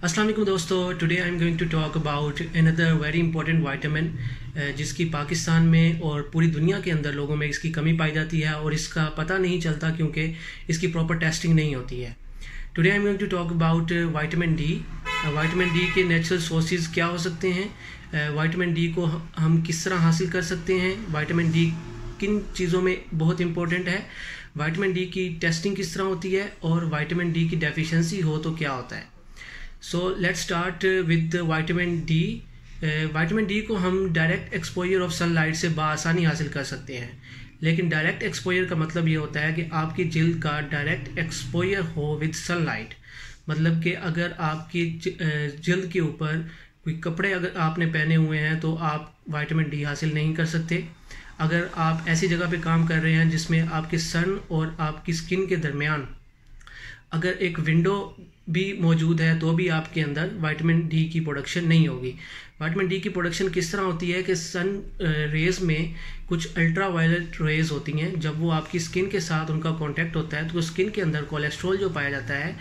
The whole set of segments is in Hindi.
अस्सलाम वालेकुम दोस्तों, today I am going to talk about another very important vitamin जिसकी पाकिस्तान में और पूरी दुनिया के अंदर लोगों में इसकी कमी पाई जाती है और इसका पता नहीं चलता क्योंकि इसकी प्रॉपर टेस्टिंग नहीं होती है। Today I am going to talk about vitamin D. Vitamin D के नेचुरल सोर्सेज क्या हो सकते हैं, वाइटामिन डी को हम किस तरह हासिल कर सकते हैं, वाइटामिन डी किन चीज़ों में बहुत इंपॉर्टेंट है, वाइटामिन डी की टेस्टिंग किस तरह होती है और वाइटामिन डी की डेफिशिएंसी हो तो क्या होता है। So let's start with vitamin D. Vitamin D को हम डायरेक्ट एक्सपोजर ऑफ सनलाइट से बआसानी हासिल कर सकते हैं, लेकिन डायरेक्ट एक्सपोजर का मतलब ये होता है कि आपकी जिल्द का डायरेक्ट एक्सपोजर हो विद सनलाइट। मतलब कि अगर आपकी जिल्द के ऊपर कोई कपड़े अगर आपने पहने हुए हैं तो आप वाइटामिन डी हासिल नहीं कर सकते। अगर आप ऐसी जगह पे काम कर रहे हैं जिसमें आपके सन और आपकी स्किन के दरमियान अगर एक विंडो भी मौजूद है तो भी आपके अंदर वाइटामिन डी की प्रोडक्शन नहीं होगी। वाइटामिन डी की प्रोडक्शन किस तरह होती है कि सन रेज में कुछ अल्ट्रा वायलेट रेज होती हैं, जब वो आपकी स्किन के साथ उनका कांटेक्ट होता है तो स्किन के अंदर कोलेस्ट्रॉल जो पाया जाता है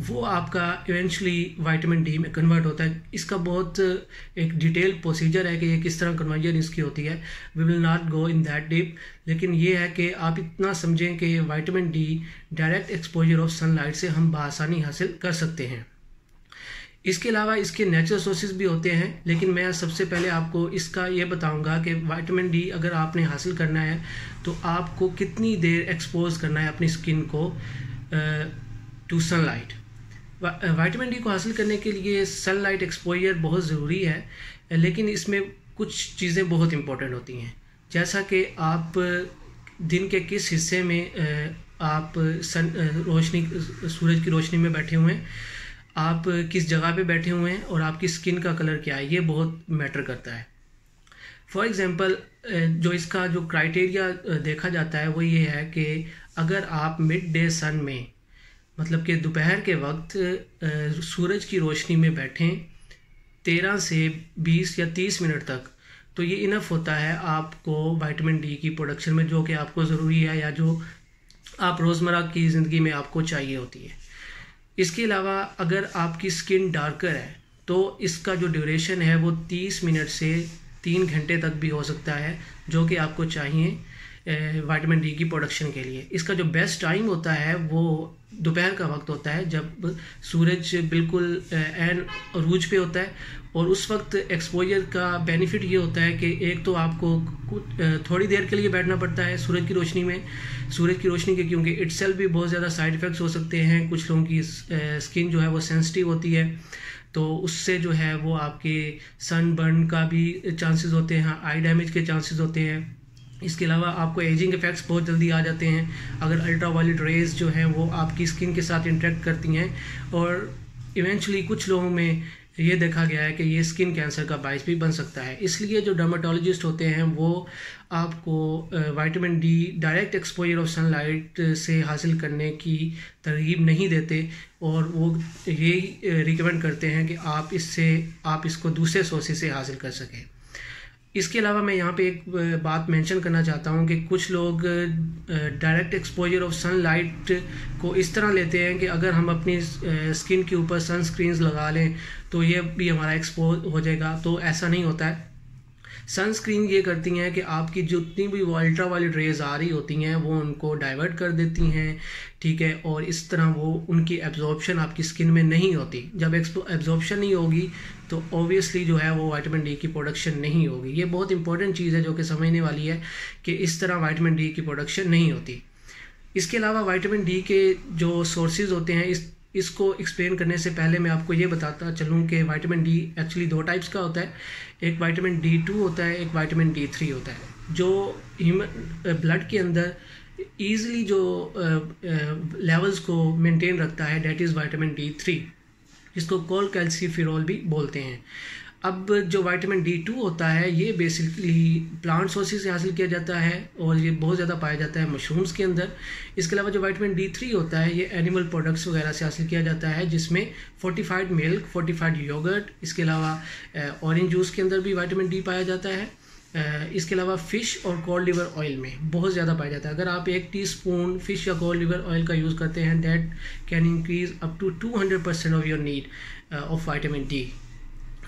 वो आपका इवेंचुअली वाइटामिन डी में कन्वर्ट होता है। इसका बहुत एक डिटेल प्रोसीजर है कि ये किस तरह कन्वर्जन इसकी होती है। We will not go in that deep, लेकिन ये है कि आप इतना समझें कि vitamin D direct exposure of sunlight से हम बआसानी हासिल कर सकते हैं। इसके अलावा इसके नेचुरल सोर्सेज भी होते हैं, लेकिन मैं सबसे पहले आपको इसका ये बताऊंगा कि वाइटामिन डी अगर आपने हासिल करना है तो आपको कितनी देर एक्सपोज करना है अपनी स्किन को टू सनलाइट। वाइटामिन डी को हासिल करने के लिए सनलाइट एक्सपोजर बहुत ज़रूरी है, लेकिन इसमें कुछ चीज़ें बहुत इंपॉर्टेंट होती हैं, जैसा कि आप दिन के किस हिस्से में आप सूरज की रोशनी में बैठे हुए हैं, आप किस जगह पे बैठे हुए हैं और आपकी स्किन का कलर क्या है, ये बहुत मैटर करता है। फॉर एग्जांपल जो इसका जो क्राइटेरिया देखा जाता है वो ये है कि अगर आप मिड डे सन में मतलब कि दोपहर के वक्त सूरज की रोशनी में बैठें 13 से 20 या 30 मिनट तक, तो ये इनफ होता है आपको वाइटामिन डी की प्रोडक्शन में, जो कि आपको ज़रूरी है या जो आप रोज़मर्रा की ज़िंदगी में आपको चाहिए होती है। इसके अलावा अगर आपकी स्किन डार्कर है तो इसका जो ड्यूरेशन है वो 30 मिनट से 3 घंटे तक भी हो सकता है, जो कि आपको चाहिए वाइटामिन डी की प्रोडक्शन के लिए। इसका जो बेस्ट टाइम होता है वो दोपहर का वक्त होता है, जब सूरज बिल्कुल एन अरूज पे होता है, और उस वक्त एक्सपोजर का बेनिफिट ये होता है कि एक तो आपको थोड़ी देर के लिए बैठना पड़ता है सूरज की रोशनी में, सूरज की रोशनी के क्योंकि इटसेल्फ भी बहुत ज़्यादा साइड इफ़ेक्ट्स हो सकते हैं। कुछ लोगों की स्किन जो है वो सेंसिटिव होती है, तो उससे जो है वो आपके सनबर्न का भी चांसेस होते हैं, आई डैमेज के चांसेस होते हैं। इसके अलावा आपको एजिंग इफ़ेक्ट्स बहुत जल्दी आ जाते हैं अगर अल्ट्रा वायलेट रेज जो हैं वो आपकी स्किन के साथ इंटरेक्ट करती हैं, और इवेंचुअली कुछ लोगों में ये देखा गया है कि ये स्किन कैंसर का बायस भी बन सकता है। इसलिए जो डर्माटोलॉजिस्ट होते हैं वो आपको vitamin D direct exposure of sunlight से हासिल करने की तरगीब नहीं देते, और वो यही रिकमेंड करते हैं कि आप इसको दूसरे सोर्सेज से हासिल कर सकें। इसके अलावा मैं यहाँ पे एक बात मेंशन करना चाहता हूँ कि कुछ लोग डायरेक्ट एक्सपोजर ऑफ सनलाइट को इस तरह लेते हैं कि अगर हम अपनी स्किन के ऊपर सनस्क्रीन्स लगा लें तो ये भी हमारा एक्सपोज हो जाएगा, तो ऐसा नहीं होता है। सनस्क्रीन ये करती हैं कि आपकी जितनी भी अल्ट्रा वायलेट रेज आ रही होती हैं वो उनको डाइवर्ट कर देती हैं, ठीक है, और इस तरह वो उनकी एब्जॉर्प्शन आपकी स्किन में नहीं होती। जब एब्जॉर्प्शन नहीं होगी तो ऑब्वियसली जो है वो वाइटामिन डी की प्रोडक्शन नहीं होगी। ये बहुत इंपॉर्टेंट चीज़ है जो कि समझने वाली है कि इस तरह वाइटामिन डी की प्रोडक्शन नहीं होती। इसके अलावा वाइटामिन डी के जो सोर्सेज होते हैं इसको एक्सप्लेन करने से पहले मैं आपको ये बताता चलूँ कि वाइटामिन डी एक्चुअली 2 टाइप्स का होता है। एक वाइटामिन D2 होता है, एक वाइटामिन D3 होता है, जो ह्यूमन ब्लड के अंदर ईजिली जो लेवल्स को मेंटेन रखता है, डेट इज़ वाइटामिन D3, जिसको कोलकैल्सिफेरॉल भी बोलते हैं। अब जो वाइटामिन D2 होता है ये बेसिकली प्लांट सोर्सेज से हासिल किया जाता है और ये बहुत ज़्यादा पाया जाता है मशरूम्स के अंदर। इसके अलावा जो वाइटामिन D3 होता है ये एनिमल प्रोडक्ट्स वगैरह से हासिल किया जाता है, जिसमें फोर्टिफाइड मिल्क, फोर्टिफाइड योगर्ट, इसके अलावा ऑरेंज जूस के अंदर भी वाइटामिन डी पाया जाता है। इसके अलावा फ़िश और कॉड लिवर ऑयल में बहुत ज़्यादा पाया जाता है। अगर आप 1 टीस्पून फ़िश या कॉड लिवर ऑयल का यूज़ करते हैं, that can increase up to 200% of your need of vitamin D.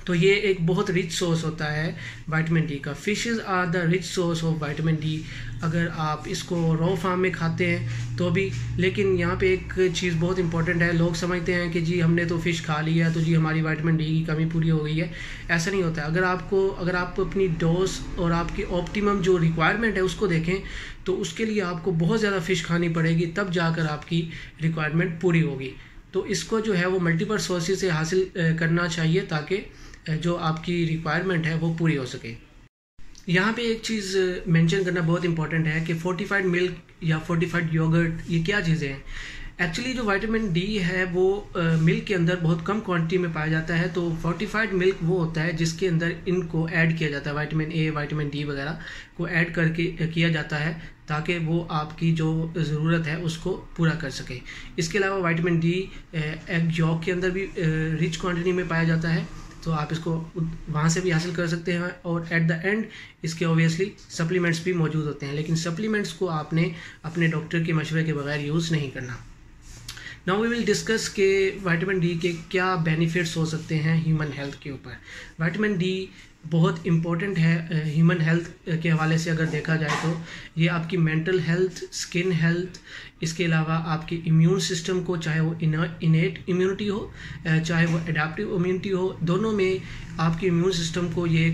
तो ये एक बहुत रिच सोर्स होता है विटामिन डी का। Fishes are the rich source of vitamin D. अगर आप इसको रॉ फार्म में खाते हैं तो भी, लेकिन यहाँ पे एक चीज़ बहुत इंपॉर्टेंट है। लोग समझते हैं कि जी हमने तो फ़िश खा लिया तो जी हमारी विटामिन डी की कमी पूरी हो गई है। ऐसा नहीं होता है। अगर आप अपनी डोज और आपकी ऑप्टिमम जो रिक्वायरमेंट है उसको देखें तो उसके लिए आपको बहुत ज़्यादा फ़िश खानी पड़ेगी, तब जाकर आपकी रिक्वायरमेंट पूरी होगी। तो इसको जो है वो मल्टीपल सोर्सेज से हासिल करना चाहिए ताकि जो आपकी रिक्वायरमेंट है वो पूरी हो सके। यहाँ पे एक चीज़ मेंशन करना बहुत इंपॉर्टेंट है कि फोर्टिफाइड मिल्क या फोर्टिफाइड योगर्ट ये क्या चीज़ें हैं। एक्चुअली जो विटामिन डी है वो मिल्क के अंदर बहुत कम क्वांटिटी में पाया जाता है। तो फोर्टिफाइड मिल्क वो होता है जिसके अंदर इनको ऐड किया जाता है, विटामिन ए, विटामिन डी वगैरह को ऐड करके किया जाता है ताकि वो आपकी जो ज़रूरत है उसको पूरा कर सके। इसके अलावा विटामिन डी एग यॉक के अंदर भी रिच क्वांटिटी में पाया जाता है, तो आप इसको वहाँ से भी हासिल कर सकते हैं। और एट द एंड इसके ऑब्वियसली सप्लीमेंट्स भी मौजूद होते हैं, लेकिन सप्लीमेंट्स को आपने अपने डॉक्टर के मशवरे के बगैर यूज़ नहीं करना। नाउ वी विल डिस्कस के विटामिन डी के क्या बेनिफिट्स हो सकते हैं ह्यूमन हेल्थ के ऊपर। विटामिन डी बहुत इम्पोर्टेंट है ह्यूमन हेल्थ के हवाले से। अगर देखा जाए तो ये आपकी मेंटल हेल्थ, स्किन हेल्थ, इसके अलावा आपके इम्यून सिस्टम को, चाहे वो इनेट इम्यूनिटी हो चाहे वो एडाप्टिव इम्यूनिटी हो, दोनों में आपके इम्यून सिस्टम को ये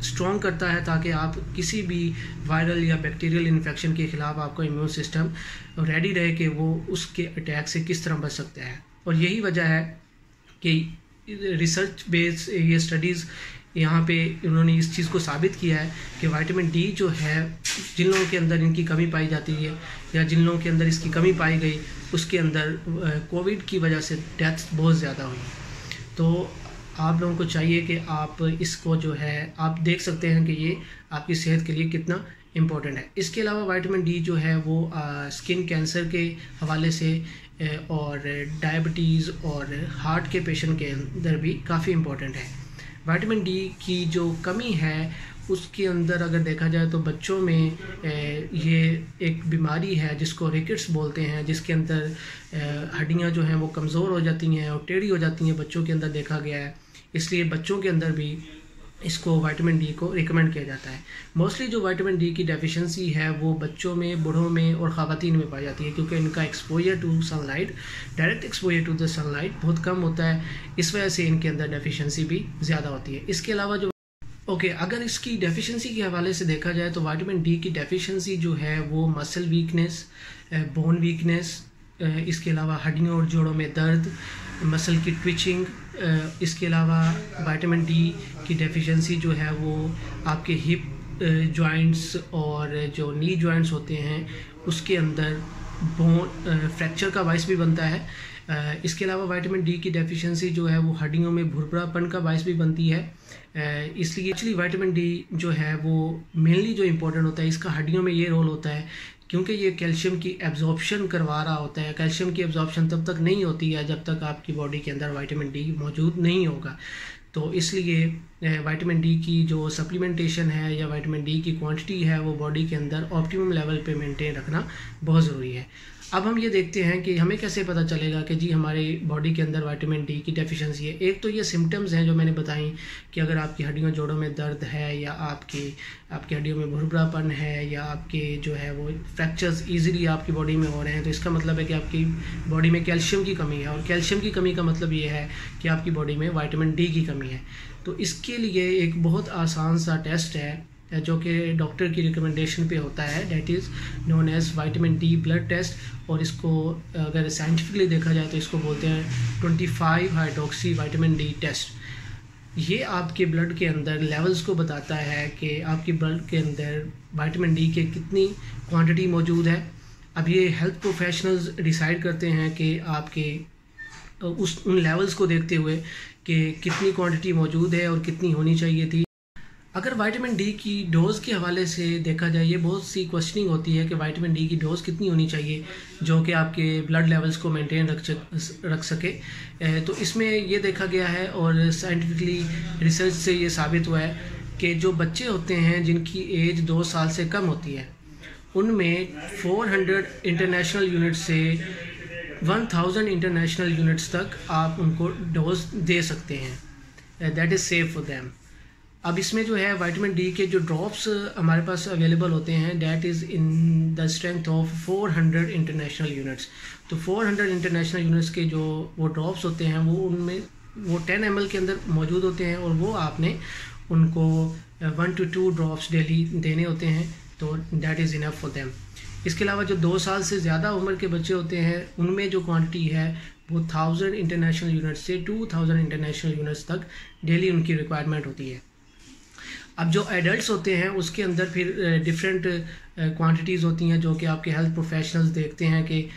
स्ट्रॉन्ग करता है ताकि आप किसी भी वायरल या बैक्टीरियल इन्फेक्शन के ख़िलाफ़ आपका इम्यून सिस्टम रेडी रहे कि वो उसके अटैक से किस तरह बच सकता है। और यही वजह है कि रिसर्च बेस्ड ये स्टडीज़ यहाँ पे उन्होंने इस चीज़ को साबित किया है कि विटामिन डी जो है, जिन लोगों के अंदर इनकी कमी पाई जाती है या जिन लोगों के अंदर इसकी कमी पाई गई, उसके अंदर कोविड की वजह से डेथ बहुत ज़्यादा हुई। तो आप लोगों को चाहिए कि आप इसको जो है आप देख सकते हैं कि ये आपकी सेहत के लिए कितना इम्पोर्टेंट है। इसके अलावा विटामिन डी जो है वो स्किन कैंसर के हवाले से और डायबिटीज़ और हार्ट के पेशेंट के अंदर भी काफ़ी इम्पोर्टेंट है। विटामिन डी की जो कमी है उसके अंदर अगर देखा जाए तो बच्चों में ये एक बीमारी है जिसको रिकेट्स बोलते हैं, जिसके अंदर हड्डियां जो हैं वो कमज़ोर हो जाती हैं और टेढ़ी हो जाती हैं, बच्चों के अंदर देखा गया है। इसलिए बच्चों के अंदर भी इसको विटामिन डी को रिकमेंड किया जाता है। मोस्टली जो विटामिन डी की डेफिशिएंसी है वो बच्चों में, बूढ़ों में और ख़वातीन में पाई जाती है, क्योंकि इनका exposure to sunlight, direct exposure to the sunlight बहुत कम होता है। इस वजह से इनके अंदर डेफिशिएंसी भी ज़्यादा होती है। इसके अलावा जो अगर इसकी डेफिशिएंसी के हवाले से देखा जाए तो विटामिन डी की डेफिशिएंसी जो है वो मसल वीकनेस, बोन वीकनेस, इसके अलावा हड्डियों और जोड़ों में दर्द, मसल की ट्विचिंग, इसके अलावा विटामिन डी की डेफिशिएंसी जो है वो आपके हिप जॉइंट्स और जो नी जॉइंट्स होते हैं उसके अंदर बोन फ्रैक्चर का बायस भी बनता है। इसके अलावा विटामिन डी की डेफिशिएंसी जो है वो हड्डियों में भुरभुरापन का बायस भी बनती है। इसलिए एक्चुअली विटामिन डी जो है वो मेनली जो इम्पोर्टेंट होता है, इसका हड्डियों में ये रोल होता है क्योंकि ये कैल्शियम की एब्जॉर्प्शन करवा रहा होता है। कैल्शियम की एब्जॉर्प्शन तब तक नहीं होती है जब तक आपकी बॉडी के अंदर विटामिन डी मौजूद नहीं होगा। तो इसलिए विटामिन डी की जो सप्लीमेंटेशन है या विटामिन डी की क्वांटिटी है वो बॉडी के अंदर ऑप्टिमम लेवल पे मेंटेन रखना बहुत ज़रूरी है। अब हम ये देखते हैं कि हमें कैसे पता चलेगा कि जी हमारे बॉडी के अंदर विटामिन डी की डेफिशिएंसी है। एक तो ये सिम्टम्स हैं जो मैंने बताई कि अगर आपकी हड्डियों जोड़ों में दर्द है या आपकी हड्डियों में भुरभुरापन है या आपके जो है वो फ्रैक्चर्स ईजिली आपकी बॉडी में हो रहे हैं, तो इसका मतलब है कि आपकी बॉडी में कैल्शियम की कमी है। और कैल्शियम की कमी का मतलब ये है कि आपकी बॉडी में विटामिन डी की कमी है। तो इसके लिए एक बहुत आसान सा टेस्ट है जो कि डॉक्टर की रिकमेंडेशन पे होता है, that is known as vitamin D blood test. और इसको अगर साइंटिफिकली देखा जाए तो इसको बोलते हैं 25 हाइड्रोक्सी विटामिन डी टेस्ट। ये आपके ब्लड के अंदर लेवल्स को बताता है कि आपके ब्लड के अंदर विटामिन डी के कितनी क्वांटिटी मौजूद है। अब ये हेल्थ प्रोफेशनल्स डिसाइड करते हैं कि आपके उन लेवल्स को देखते हुए कि कितनी क्वांटिटी मौजूद है और कितनी होनी चाहिए थी। अगर विटामिन डी की डोज़ के हवाले से देखा जाए, ये बहुत सी क्वेश्चनिंग होती है कि विटामिन डी की डोज़ कितनी होनी चाहिए जो कि आपके ब्लड लेवल्स को मेंटेन रख सके। तो इसमें ये देखा गया है और साइंटिफिकली रिसर्च से ये साबित हुआ है कि जो बच्चे होते हैं जिनकी एज 2 साल से कम होती है, उनमें 400 इंटरनेशनल यूनिट से 1000 इंटरनेशनल यूनिट्स तक आप उनको डोज दे सकते हैं। That is safe for them. अब इसमें जो है विटामिन डी के जो ड्रॉप्स हमारे पास अवेलेबल होते हैं, that is in the strength of 400 international units. तो 400 इंटरनेशनल यूनिट्स के जो वो ड्रॉप्स होते हैं वो उनमें वो 10 ml के अंदर मौजूद होते हैं, और वो आपने उनको 1 to 2 ड्रॉप्स डेली देने होते हैं। तो that is enough for them. इसके अलावा जो 2 साल से ज़्यादा उम्र के बच्चे होते हैं उनमें जो क्वांटिटी है वो 1000 इंटरनेशनल यूनिट्स से 2000 इंटरनेशनल यूनिट्स तक डेली उनकी रिक्वायरमेंट होती है। अब जो एडल्ट्स होते हैं उसके अंदर फिर डिफरेंट क्वांटिटीज़ होती हैं, जो कि आपके हेल्थ प्रोफेशनल्स देखते हैं कि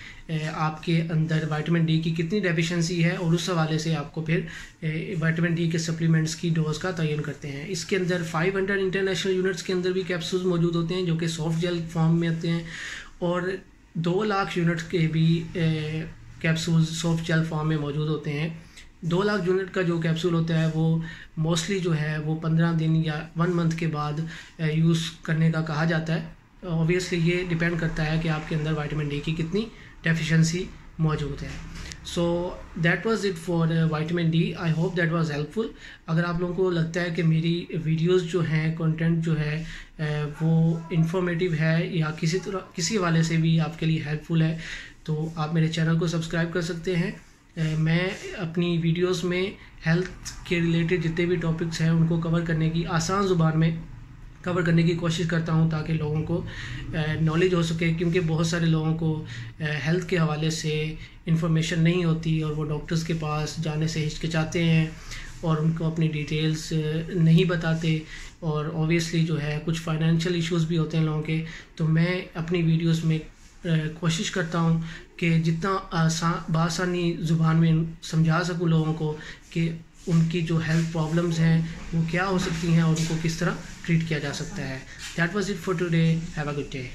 आपके अंदर विटामिन डी की कितनी डेफिशिएंसी है, और उस हवाले से आपको फिर विटामिन डी के सप्लीमेंट्स की डोज का तयन करते हैं। इसके अंदर 500 इंटरनेशनल यूनिट्स के अंदर भी कैप्सूल्स मौजूद होते हैं जो कि सॉफ्ट जेल फॉर्म में आते हैं, और 2 लाख यूनिट के भी कैप्सूल्स सॉफ्ट जेल फॉर्म में मौजूद होते हैं। 2 लाख यूनिट का जो कैप्सूल होता है वो मोस्टली जो है वो 15 दिन या 1 मंथ के बाद यूज़ करने का कहा जाता है। ऑब्वियसली ये डिपेंड करता है कि आपके अंदर विटामिन डी की कितनी डेफिशिएंसी मौजूद है। So that was it for vitamin D. I hope that was helpful. अगर आप लोगों को लगता है कि मेरी वीडियोस जो हैं, कंटेंट जो है वो इंफॉर्मेटिव है या किसी हवाले से भी आपके लिए हेल्पफुल है, तो आप मेरे चैनल को सब्सक्राइब कर सकते हैं। मैं अपनी वीडियोस में हेल्थ के रिलेटेड जितने भी टॉपिक्स हैं उनको कवर करने की आसान ज़ुबान में कवर करने की कोशिश करता हूं, ताकि लोगों को नॉलेज हो सके, क्योंकि बहुत सारे लोगों को हेल्थ के हवाले से इंफॉर्मेशन नहीं होती और वो डॉक्टर्स के पास जाने से हिचकिचाते हैं और उनको अपनी डिटेल्स नहीं बताते, और ऑब्वियसली जो है कुछ फाइनेंशियल इश्यूज़ भी होते हैं लोगों के। तो मैं अपनी वीडियोस में कोशिश करता हूं कि जितना बासानी ज़ुबान में समझा सकूं लोगों को कि उनकी जो हेल्थ प्रॉब्लम्स हैं वो क्या हो सकती हैं और उनको किस तरह ट्रीट किया जा सकता है। That was it for today. Have a good day.